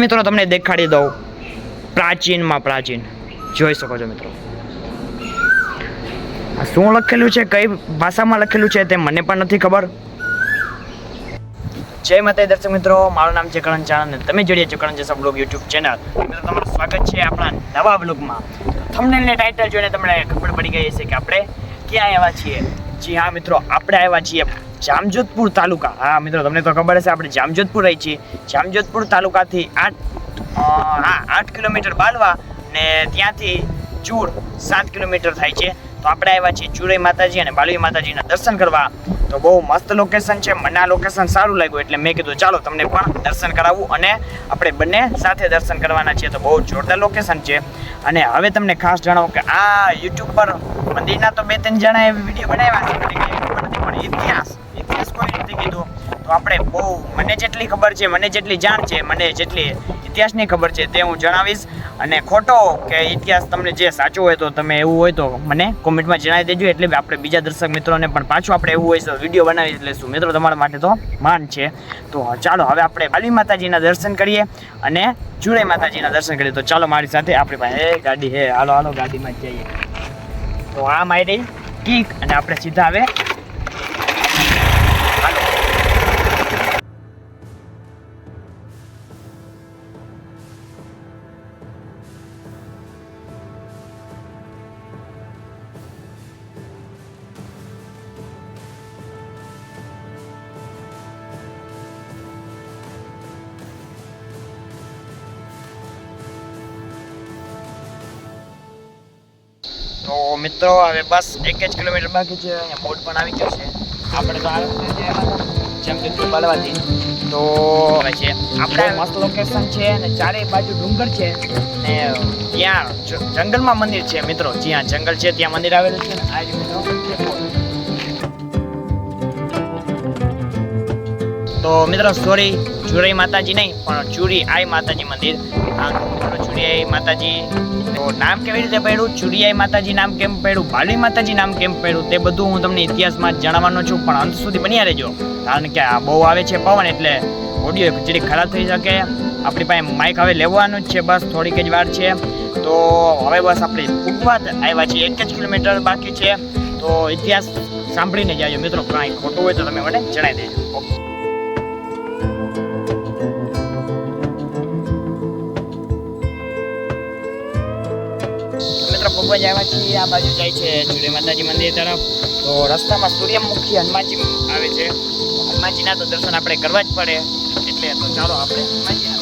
મિત્રો તમને દેખાડી દઉં પ્રાચીનમાં પ્રાચીન જોઈ શકો છો મિત્રો. આ શું લખેલું છે, કઈ ભાષામાં લખેલું છે તે મને પણ નથી ખબર. જય માતાજી દર્શક મિત્રો, મારું નામ છે કરણ ચાણંદ અને તમે જોડ્યા છો કરણ જસા બ્લોગ યુટ્યુબ ચેનલ. મિત્રો તમારું સ્વાગત છે આપણા નવા બ્લોગમાં. થંબનેલ ને ટાઇટલ જોઈને તમને ખબર પડી ગઈ હશે કે આપણે ક્યાં આવ્યા છીએ. જી હા મિત્રો, આપણે આવ્યા છીએ જામજોધપુર તાલુકા. હા મિત્રો, તમને તો ખબર હશે આપણે જામજોધપુર રહી છીએ. જામજોધપુર તાલુકાથી 8 કિલોમીટર બાલવા ને ત્યાંથી ચૂર 7 કિલોમીટર થાય છે. તો આપણે આવ્યા છીએ ચુરાઈ માતાજી અને બાલવી માતાજીના દર્શન કરવા. તો બહુ મસ્ત લોકેશન છે. મને આ લોકેશન સારું લાગ્યું એટલે મેં કીધું ચાલો તમને પણ દર્શન કરાવવું અને આપણે બંને સાથે દર્શન કરવાના છીએ. તો બહુ જોરદાર લોકેશન છે. અને હવે તમને ખાસ જણાવું કે આ યુટ્યુબ પર મંદિરના તો 2-3 જણા એવી વિડીયો બનાવ્યા છે, પણ ઇતિહાસ કોઈ નથી કીધું. તો આપણે બહુ મને જેટલી ખબર છે, મને જેટલી જાણ છે, મને જેટલી ઇતિહાસની ખબર છે તે હું જણાવીશ. અને ખોટો કે ઇતિહાસ તમને જે સાચો હોય તો તમે એવું હોય તો મને કોમેન્ટમાં જણાવી દેજો. એટલે આપણે બીજા દર્શક મિત્રોને પણ પાછું આપણે એવું હોય તો વિડીયો બનાવી લઈશું. મિત્રો તમારા માટે તો માન છે. તો ચાલો હવે આપણે બાલવી માતાજીના દર્શન કરીએ અને ચુરાઈ માતાજીના દર્શન કરીએ. તો ચાલો મારી સાથે, આપણી પાસે ગાડી હે, હાલો ગાડીમાં જ જઈએ. તો આ મારી કીક અને આપણે સીધા હવે તો મિત્રો હવે બસ 1 જ કિલોમીટર બાકી છે. અહીંયા બોર્ડ પણ આવી ગયો છે. આપણે તો જામજોધપુર બાલવાથી તો છે આપણે મસ્ત લોકેશન છે અને ચારે બાજુ ડુંગર છે ને ત્યાં જંગલમાં મંદિર છે મિત્રો. જ્યાં જંગલ છે ત્યાં મંદિર આવેલું છે. આ મિત્રો તો મિત્રો સોરી, ચુરાઈ માતાજી નહીં પણ ચુરી આઈ માતાજી મંદિર. ચુરી આઈ માતાજી તો નામ કેવી રીતે પડ્યું, ચુરીઆઈ માતાજી નામ કેમ પડ્યું, બાલવી માતાજી નામ કેમ પડ્યું તે બધું હું તમને ઇતિહાસમાં જણાવવાનો છું. પણ અંત સુધી બન્યા રહેજો, કારણ કે આ બહુ આવે છે પવન એટલે ઓડિયો જરી ખરાબ થઈ શકે. આપણી પાસે માઇક હવે લેવાનું જ છે, બસ થોડીક જ વાર છે. તો હવે બસ આપણે ઉગવા આવ્યા છીએ. 1 જ કિલોમીટર બાકી છે. તો ઇતિહાસ સાંભળીને જાજો મિત્રો. કાંઈ ખોટું હોય તો તમે મને જણાવી દેજો. ભગવાન આવ્યા છીએ, આ બાજુ જાય છે ચુરાઈ માતાજી મંદિર તરફ. તો રસ્તામાં સૂર્યમુખી હનુમાનજી આવે છે. હનુમાનજીના તો દર્શન આપણે કરવા જ પડે એટલે તો ચાલો આપણે હનુમાનજીના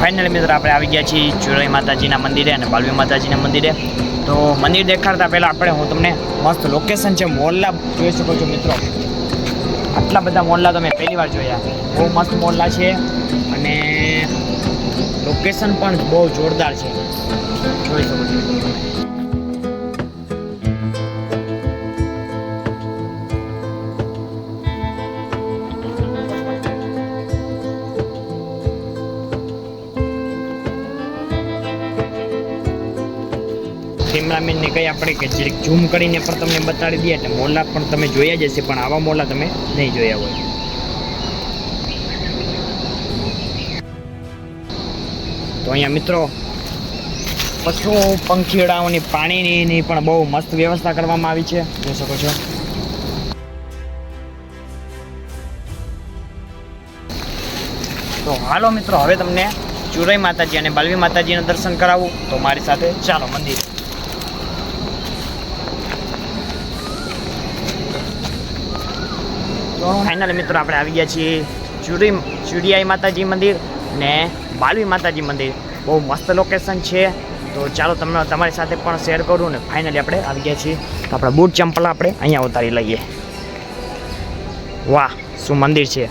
ફાઇનલી મિત્રો આપણે આવી ગયા છીએ ચુરાઈ માતાજીના મંદિરે અને બાલવી માતાજીના મંદિરે. તો મંદિર દેખાડતા પહેલાં હું તમને મસ્ત લોકેશન છે, મોહલ્લા જોઈ શકો છો મિત્રો. આટલા બધા મોહલ્લા તો મેં પહેલી વાર જોયા. બહુ મસ્ત મોહલ્લા છે અને લોકેશન પણ બહુ જોરદાર છે, જોઈ શકો છો. કેમેરામેનને કહી આપણે કે જરીક ઝૂમ કરીને પણ તમને બતાડી દઈએ એટલે મોહલ્લા પણ તમે જોયા જ હશે, પણ આવા મોહલ્લા તમે નહીં જોયા હોય. તો અહીંયા મિત્રો પશુ પંખીડાઓની પાણીની પણ બહુ મસ્ત વ્યવસ્થા કરવામાં આવી છે, જોઈ શકો છો. તો હાલો મિત્રો, હવે તમને ચુરાઈ માતાજી અને બાલવી માતાજીના દર્શન કરાવું. તો મારી સાથે ચાલો મંદિર. તો ફાઇનલી મિત્રો આપણે આવી ગયા છીએ ચુરીઆઈ માતાજી મંદિર ને બાલવી માતાજી મંદિર. બહુ મસ્ત લોકેશન છે. તો ચાલો તમારી સાથે પણ શેર કરું ને ફાઇનલી આપણે આવી ગયા છીએ. તો આપણા બૂટ ચંપલ આપણે અહીંયા ઉતારી લઈએ. વાહ, શું મંદિર છે.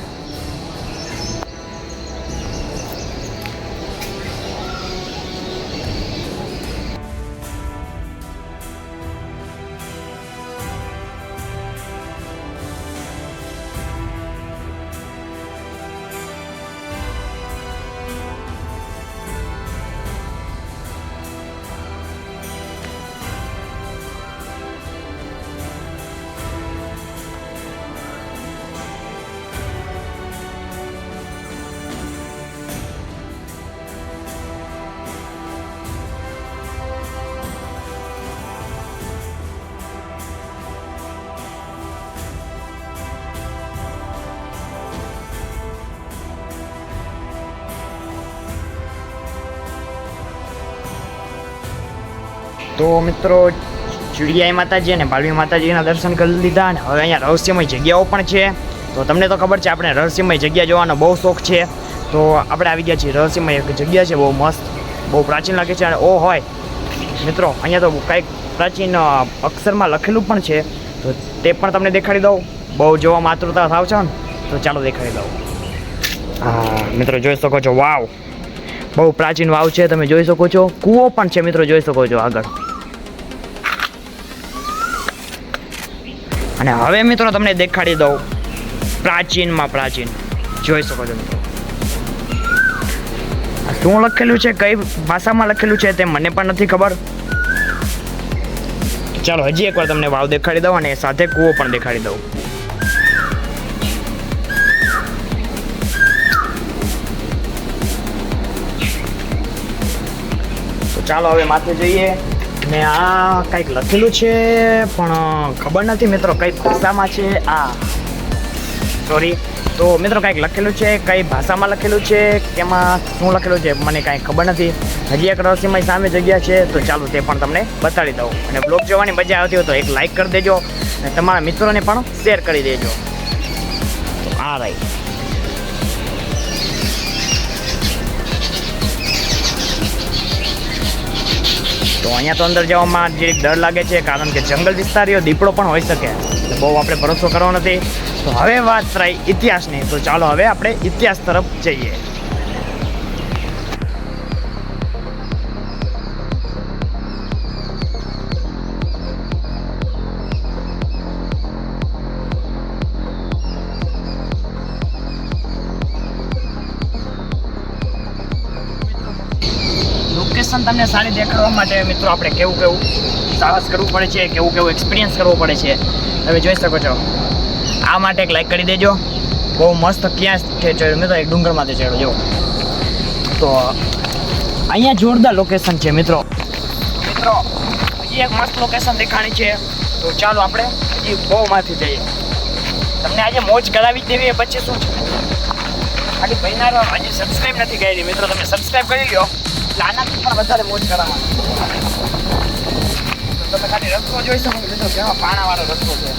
તો મિત્રો ચુડિયાઈ માતાજી અને ભાલવી માતાજીના દર્શન કરી લીધા અને હવે અહીંયા રહસ્યમય જગ્યાઓ પણ છે. તો તમને તો ખબર છે આપણે રહસ્યમય જગ્યા જોવાનો બહુ શોખ છે. તો આપણે આવી ગયા છીએ રહસ્યમય એક જગ્યા છે, બહુ મસ્ત, બહુ પ્રાચીન લાગે છે. અને ઓ હોય મિત્રો, અહીંયા તો કંઈક પ્રાચીન અક્ષરમાં લખેલું પણ છે, તો તે પણ તમને દેખાડી દઉં. બહુ જોવામાં આતુરતા થાવ છો ને, તો ચાલો દેખાડી દઉં. હા મિત્રો, જોઈ શકો છો, વાવ, બહુ પ્રાચીન વાવ છે, તમે જોઈ શકો છો. કૂવો પણ છે મિત્રો, જોઈ શકો છો આગળ. અને હવે મિત્રો તમને દેખાડી દઉં પ્રાચીનમાં પ્રાચીન, જોઈ શકો છો મિત્રો. શું લખેલું છે, કઈ ભાષામાં લખેલું છે તે મને પણ નથી ખબર. ચાલો હજી એકવાર તમને વાવ દેખાડી દઉં અને સાથે કૂવો પણ દેખાડી દઉં. તો ચાલો હવે માથે જઈએ. ને આ કંઈક લખેલું છે પણ ખબર નથી મિત્રો કઈ ભાષામાં છે. સોરી, તો મિત્રો કંઈક લખેલું છે, કઈ ભાષામાં લખેલું છે, તેમાં શું લખેલું છે મને કાંઈ ખબર નથી. હજી એક રહસ્યમય સામે જગ્યા છે, તો ચાલો તે પણ તમને બતાડી દઉં. અને બ્લોગ જોવાની મજા આવતી હોય તો એક લાઈક કરી દેજો અને તમારા મિત્રોને પણ શેર કરી દેજો. તો આ રહી. તો અહીંયા તો અંદર જવામાં જે ડર લાગે છે, કારણ કે જંગલ વિસ્તારીઓ દીપડો પણ હોઈ શકે, એટલે બહુ આપણે ભરોસો કરવો નથી. તો હવે વાત રહી ઇતિહાસની, તો ચાલો હવે આપણે ઇતિહાસ તરફ જઈએ. લોકેશન તમને સારી દેખાડવા માટે મિત્રો આપણે કેવું સાહસ કરવું પડે છે, કેવું એક્સપિરિયન્સ કરવો પડે છે, તમે જોઈ શકો છો. આ માટે એક લાઈક કરી દેજો. બહુ મસ્ત ક્યાં ચડ્યો મિત્રો, એક ડુંગરમાંથી ચડ્યો જો. તો અહીંયા જોરદાર લોકેશન છે મિત્રો. હજી એક મસ્ત લોકેશન દેખાણી છે, તો ચાલો આપણે હજી બહુ માંથી જઈએ. તમને આજે મોજ કરાવી જ દેવી, પછી શું છે, ખાલી ભાઈના હજી સબસ્ક્રાઈબ નથી કરી મિત્રો, તમે સબસ્ક્રાઈબ કરી લો એટલે આનાથી પણ વધારે મોજ કરાવવાની. તમે ખાલી રસ્તો જોઈ શકો મિત્રો, કેવા પાણાવાળો રસ્તો છે.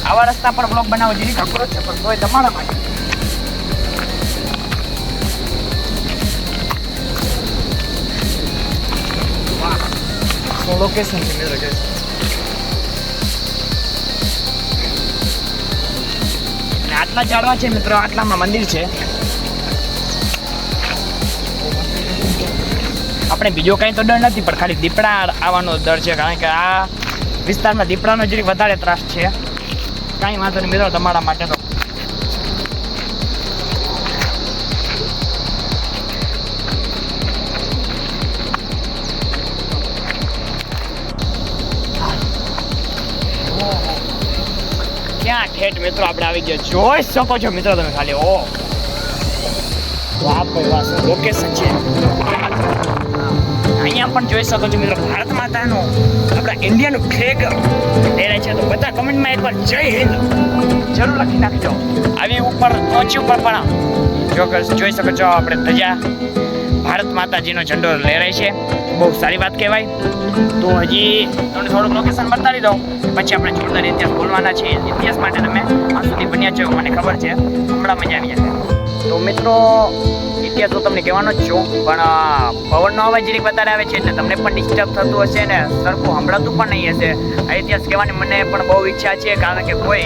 આવા રસ્તા પર બ્લોગ બનાવવો જેવી અઘરો છે, પણ તોય તમારા માટે. લોકેશન છે મિત્રો, જોઈ અને આટલા ઝાડવા છે મિત્રો, આટલામાં મંદિર છે. આપણે બીજો કંઈ તો ડર નથી, પણ ખાલી દીપડા આવવાનો ડર છે, કારણ કે આ વિસ્તારમાં દીપડાનો જરીક વધારે ત્રાસ છે. કાંઈ વાંધો નહીં મિત્રો, તમારા માટે તો ક્યાં ઠેઠ મિત્રો આપણે આવી ગયા, જોઈ શકો છો મિત્રો તમે ખાલી. ઓ વાહ ભાઈ વાહ, શું લોકેશન છે. અહીંયા પણ જોઈ શકો છો મિત્રો, ભારત માતાનો આપણા ઇન્ડિયાનું ફ્લેગ લહેરાય છે. તો બધા કમેન્ટમાં એકવાર જય હિન્દ જરૂર લખી નાખજો. આવી ઉપર ટોચી ઉપર પણ જોઈ શકો છો આપણે ધજા, ભારત માતાજીનો ઝંડો લહેરાય છે. બહુ સારી વાત કહેવાય. તો હજી તમને થોડુંક લોકેશન બતાવી દઉં, પછી આપણે જોરદાર ઇતિહાસ બોલવાના છે. ઇતિહાસ માટે તમે આ સુધી બન્યા છો, મને ખબર છે, હમણાં મજા આવી જશે. તો મિત્રો ઇતિહાસ તો તમને કહેવાનો જ છું, પણ પવનનો અવાજ જરીક વધારે આવે છે, એટલે તમને પણ ડિસ્ટર્બ થતું હશે ને સરખું સંભળાતું પણ નહીં હશે. આ ઇતિહાસ કહેવાની મને પણ બહુ ઈચ્છા છે, કારણ કે કોઈ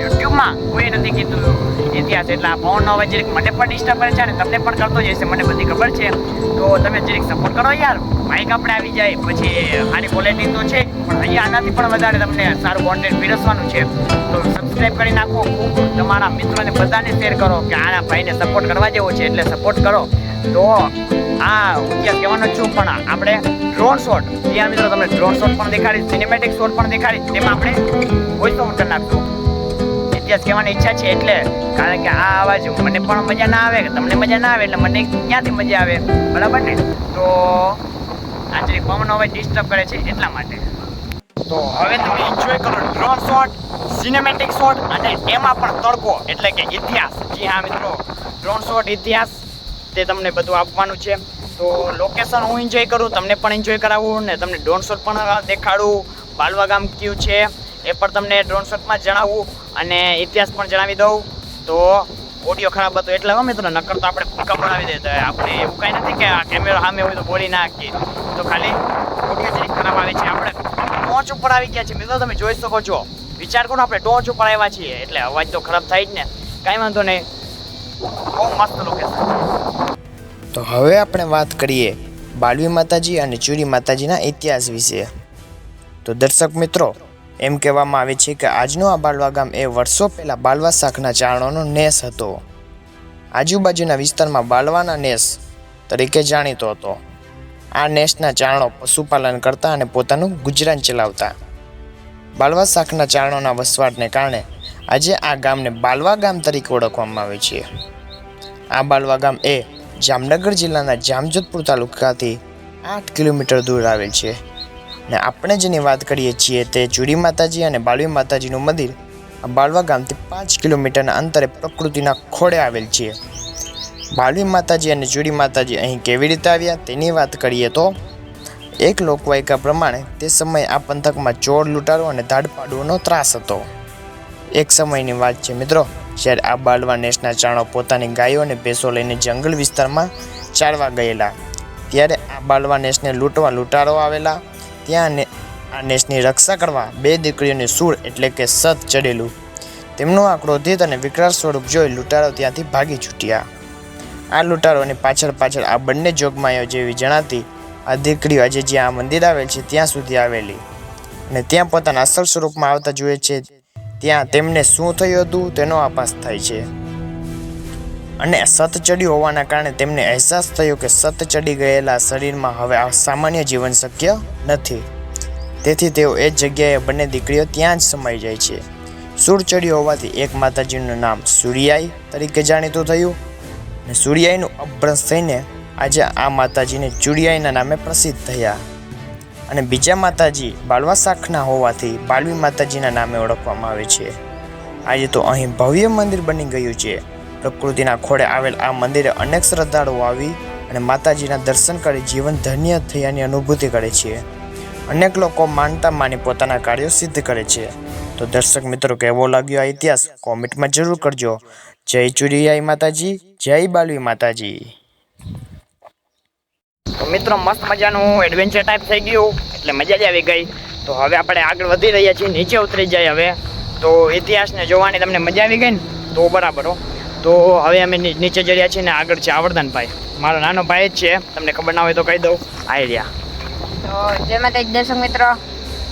યુટ્યુબમાં કોઈ નથી કીધું ઇતિહાસ, એટલે આ પવનનો અવાજ જરીક મને પણ ડિસ્ટર્બ કરે છે અને તમને પણ કરતો જ હશે, મને બધી ખબર છે. તો તમે જરીક સપોર્ટ કરો યાર. માઇક આપણે આવી જાય પછી આની ક્વોલિટી તો છે, પણ અહીંયા આનાથી પણ વધારે તમને સારું કોન્ટેન્ટ પીરસવાનું છે. તો સબસ્ક્રાઈબ કરી નાખો, ખૂબ તમારા મિત્રોને બધાને શેર કરો કે આના ભાઈને સપોર્ટ કરવા જેવો છે, એટલે સપોર્ટ કરો. તો આ ઇતિહાસ કહેવાનો છું, પણ આપણે ડ્રોન શોટ, ત્યાં મિત્રો તમને ડ્રોન શોટ પણ દેખાડીશ, સિનેમેટિક શોટ પણ દેખાડીશ, તેમાં આપણે વોઇસ ઓવર કરી નાખશું. ઇતિહાસ કહેવાની ઈચ્છા છે એટલે, કારણ કે આ અવાજ મને પણ મજા ના આવે, તમને મજા ના આવે, એટલે મને ક્યાંથી મજા આવે, બરાબર ને. તો આ જે પવનનો અવાજ ડિસ્ટર્બ કરે છે એટલા માટે. તો હવે તમે એન્જોય કરો ડ્રોન શોટ, સિનેમેટિક શોટ અને એમાં પણ તડકો, એટલે કે ઇતિહાસ. જી હા મિત્રો, ડ્રોન શોટ, ઇતિહાસ તે તમને બધું આપવાનું છે. તો લોકેશન હું એન્જોય કરું, તમને પણ એન્જોય કરાવું ને તમને ડ્રોન શોટ પણ દેખાડું. બાલવા ગામ કયું છે એ પણ તમને ડ્રોન શોટમાં જણાવું અને ઇતિહાસ પણ જણાવી દઉં. તો ઓડિયો ખરાબ હતો એટલે મિત્રો, નકર તો આપણે ફૂંકા બનાવી દેતા. આપણે એવું કાંઈ નથી કે આ કેમેરો સામે હોય તો બોલી નાખીએ, તો ખાલી ઓડિયો જરી ખરાબ આવે છે. આપણે ટોચ ઉપર આવી ગયા છે મિત્રો, તમે જોઈ શકો છો. વિચાર કરો, આપણે ટોચ ઉપર આવ્યા છીએ એટલે અવાજ તો ખરાબ થાય જ ને. કાંઈ વાંધો નહીં, બહુ મસ્ત લોકેશન છે. તો હવે આપણે વાત કરીએ બાલવી માતાજી અને ચૂડી માતાજીના ઇતિહાસ વિશે. તો દર્શક મિત્રો, એમ કહેવામાં આવે છે કે આજનું આ બાલવા ગામ એ વર્ષો પહેલાં બાલવા શાખના ચારણોનો નેસ હતો. આજુબાજુના વિસ્તારમાં બાલવાના નેસ તરીકે જાણીતો હતો. આ નેસના ચારણો પશુપાલન કરતા અને પોતાનું ગુજરાન ચલાવતા. બાલવા શાખના ચારણોના વસવાટને કારણે આજે આ ગામને બાલવા ગામ તરીકે ઓળખવામાં આવે છે. આ બાલવા ગામ એ જામનગર જિલ્લાના જામજોધપુર તાલુકાથી 8 કિલોમીટર દૂર આવેલ છે. ને આપણે જેની વાત કરીએ છીએ તે ચૂડી માતાજી અને બાલવી માતાજીનું મંદિર આ બાલવા ગામથી 5 કિલોમીટરના અંતરે પ્રકૃતિના ખોળે આવેલ છે. બાલવી માતાજી અને ચૂડી માતાજી અહીં કેવી રીતે આવ્યા તેની વાત કરીએ તો એક લોકવાયકા પ્રમાણે તે સમયે આ પંથકમાં ચોર, લૂંટારો અને ધાડપાડુઓનો ત્રાસ હતો. એક સમયની વાત છે મિત્રો, જ્યારે આ બાલવા નેસના ચારણો પોતાની ગાયો અને ભેંસો લઈને જંગલ વિસ્તારમાં ચારવા ગયેલા, ત્યારે આ બાલવા નેસને લૂંટવા લૂંટારો આવેલા. ત્યાં આ નેસની રક્ષા કરવા 2 દીકરીઓની સૂળ એટલે કે સત ચડેલું. તેમનું આ ક્રોધિત અને વિકરાળ સ્વરૂપ જોઈ લૂંટારો ત્યાંથી ભાગી છૂટ્યા. આ લૂંટારોની પાછળ આ બંને જોગમાયાઓ જેવી જણાતી આ દીકરીઓ આજે જ્યાં આ મંદિર આવેલ છે ત્યાં સુધી આવેલી અને ત્યાં પોતાના અસલ સ્વરૂપમાં આવતા જોઈએ છે. ત્યાં તેમને શું થયું હતું તેનો આભાસ થાય છે. અને સત ચડ્યું હોવાના કારણે તેમને અહેસાસ થયો કે સત ચડી ગયેલા શરીરમાં હવે આ સામાન્ય જીવન શક્ય નથી. તેથી તેઓ એ જગ્યાએ બંને દીકરીઓ ત્યાં જ સમાઈ જાય છે. સૂળ ચડ્યું હોવાથી એક માતાજીનું નામ સૂર્યાઈ તરીકે જાણીતું થયું અને સૂર્યાઈનું અપભ્રંશ થઈને આજે આ માતાજીને ચૂડિયાઈના નામે પ્રસિદ્ધ થયા. અને બીજા માતાજી બાલવા શાખના હોવાથી બાલવી માતાજીના નામે ઓળખવામાં આવે છે. આજે તો અહીં ભવ્ય મંદિર બની ગયું છે. પ્રકૃતિના ખોળે આવેલ આ મંદિરે અનેક શ્રદ્ધાળુઓ આવી અને માતાજીના દર્શન કરી જીવન ધન્ય થયાની અનુભૂતિ કરે છે. અનેક લોકો માનતા માની પોતાના કાર્યો સિદ્ધ કરે છે. તો દર્શક મિત્રો, કેવો લાગ્યો આ ઇતિહાસ કોમેન્ટમાં જરૂર કરજો. જય ચૂડિયાઈ માતાજી, જય બાલવી માતાજી. તો મિત્રો, મસ્ત મજાનું એડવેન્ચર ટાઈપ થઈ ગયું એટલે મજા જ આવી ગઈ. તો હવે આપણે આગળ વધી રહ્યા છીએ, નીચે ઉતરી જાય હવે. તો ઇતિહાસને જોવાની તમને મજા આવી ગઈ ને તો બરાબર હો. તો હવે અમે નીચે જઈ રહ્યા છીએ ને આગળ છે આવર્ધનભાઈ, મારો નાનો ભાઈ જ છે, તમને ખબર ના હોય તો કહી દઉં. આવી રહ્યા. તો જય માતાજી દર્શક મિત્રો,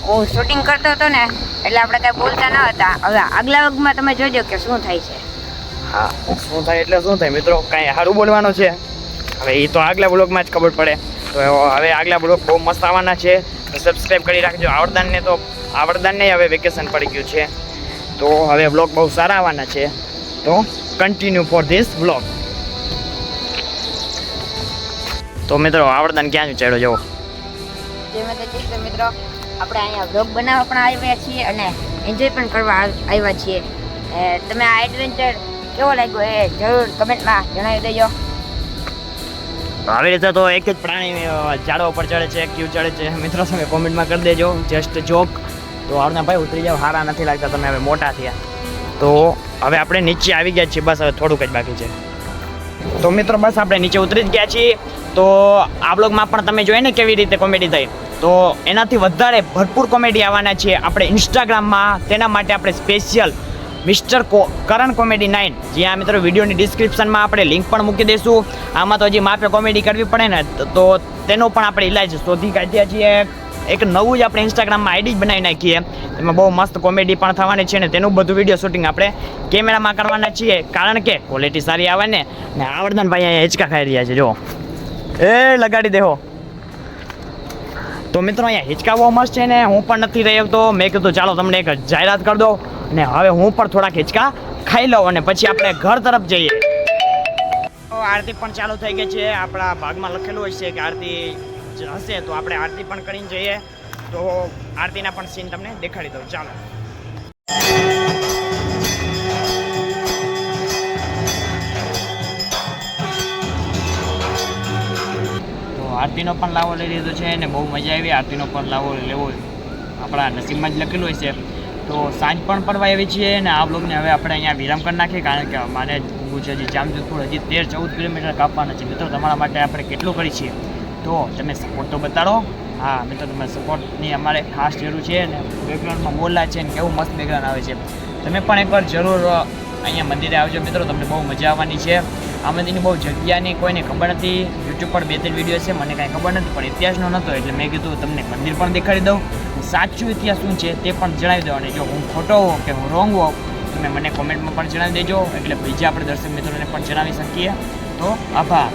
હું શૂટિંગ કરતો હતો ને એટલે આપણે કાંઈ બોલતા ન હતા. હવે આગલા વગમાં તમે જોજો કે શું થાય છે. હા, શું થાય એટલે શું થાય મિત્રો, કાંઈ સારું બોલવાનું છે. હવે એ તો આગલા બ્લોગમાં જ ખબર પડે. તો હવે આગલા બ્લોગ બહુ મસ્ત આવવાના છે, તો સબસ્ક્રાઈબ કરી રાખજો. આવરદાનને હવે વેકેશન પડી ગયું છે, તો હવે બ્લોગ બહુ સારા આવવાના છે. તો કન્ટિન્યુ ફોર ધીસ બ્લોગ. તો મિત્રો, આવરદાન ક્યાં ચડ્યો જવો. જય માતાજી. તો મિત્રો, આપણે અહીંયા બ્લોગ બનાવવા પણ આવ્યા છીએ અને એન્જોય પણ કરવા આવ્યા છીએ. તમે આ એડવેન્ચર કેવો લાગ્યો એ જરૂર કમેન્ટમાં જણાવી દેજો. આવી રીતે તો એક જ પ્રાણી ઝાડવા ઉપર ચડે છે, ક્યુ ચડે છે મિત્રો, તમે કોમેન્ટમાં કરી દેજો. Just joke. તો આવના ભાઈ ઉતરી જાઓ, સારા નથી લાગતા, તમે હવે મોટા થયા. તો હવે આપણે નીચે આવી ગયા છીએ, બસ હવે થોડુંક જ બાકી છે. તો મિત્રો, બસ આપણે નીચે ઉતરી જ ગયા છીએ. તો આ બ્લોગમાં પણ તમે જોઈએ ને કેવી રીતે કોમેડી થઈ, તો એનાથી વધારે ભરપૂર કોમેડી આવવાના છે આપણે ઇન્સ્ટાગ્રામમાં. તેના માટે આપણે સ્પેશિયલ મિસ્ટર કરણ કોમેડી 9, જ્યાં મિત્રો વિડીયોની ડિસ્ક્રિપ્શનમાં આપણે લિંક પણ મૂકી દઈશું. આમાં તો હજી માપે કોમેડી કરવી પડે ને, તો તેનો પણ આપણે ઇલાજ શોધી કાઢ્યા છીએ. એક નવું જ આપણે ઇન્સ્ટાગ્રામમાં આઈડી જ બનાવી નાખીએ, એમાં બહુ મસ્ત કોમેડી પણ થવાની છે ને તેનું બધું વિડીયો શૂટિંગ આપણે કેમેરામાં કરવાના છીએ, કારણ કે ક્વોલિટી સારી આવે ને. આવર્ધનભાઈ અહીંયા હિંચકા ખાઈ રહ્યા છે, જો એ લગાડી દેહો. તો મિત્રો, અહીંયા હિંચકા બહુ મસ્ત છે ને, હું પણ નથી રહ્યો, તો મેં કીધું ચાલો તમને એક જાહેરાત કરી દો ને હવે હું પણ થોડાક હિંચકા ખાઈ લઉં અને પછી આપણે ઘર તરફ જઈએ. આરતી પણ ચાલુ થઈ ગઈ છે. આપણા ભાગમાં લખેલું હશે કે આરતી હશે, તો આપણે આરતી પણ કરીને જઈએ. તો આરતીના પણ સીન તમને દેખાડી દઉં, ચાલો. આરતીનો પણ લાવો લઈ લીધો છે અને બહુ મજા આવી. આરતીનો પણ લાવો લેવો આપણા નસીબમાં જ લખેલું હોય છે. તો સાંજ પણ પડવા આવી છીએ અને આ બ્લોગને હવે આપણે અહીંયા વિરામ કરી નાખીએ, કારણ કે મારે ઊંઘું છે. હજી જામજોધપુર હજી 13-14 કિલોમીટર કાપવાના છે. મિત્રો તમારા માટે આપણે કેટલું કરી છીએ, તો તમે સપોર્ટ તો બતાડો. હા મિત્રો, તમે સપોર્ટની અમારે ખાસ જરૂર છે. અને બેકગ્રાઉન્ડમાં મોરલા છે ને કેવું મસ્ત બેકગ્રાઉન્ડ આવે છે. તમે પણ એકવાર જરૂર અહીંયા મંદિરે આવજો મિત્રો, તમને બહુ મજા આવવાની છે. આ મંદિરની બહુ જગ્યાની કોઈને ખબર નથી. યુટ્યુબ પર 2-3 વિડીયો છે, મને કાંઈ ખબર નથી, પણ ઇતિહાસનો નહોતો એટલે મેં કીધું તમને મંદિર પણ દેખાડી દઉં, સાચું ઇતિહાસ શું છે તે પણ જણાવી દઉં. અને જો હું ખોટો હોઉં કે હું રોંગ હોઉં તમે મને કોમેન્ટમાં પણ જણાવી દેજો, એટલે બીજા આપણે દર્શક મિત્રોને પણ જણાવી શકીએ. તો આભાર.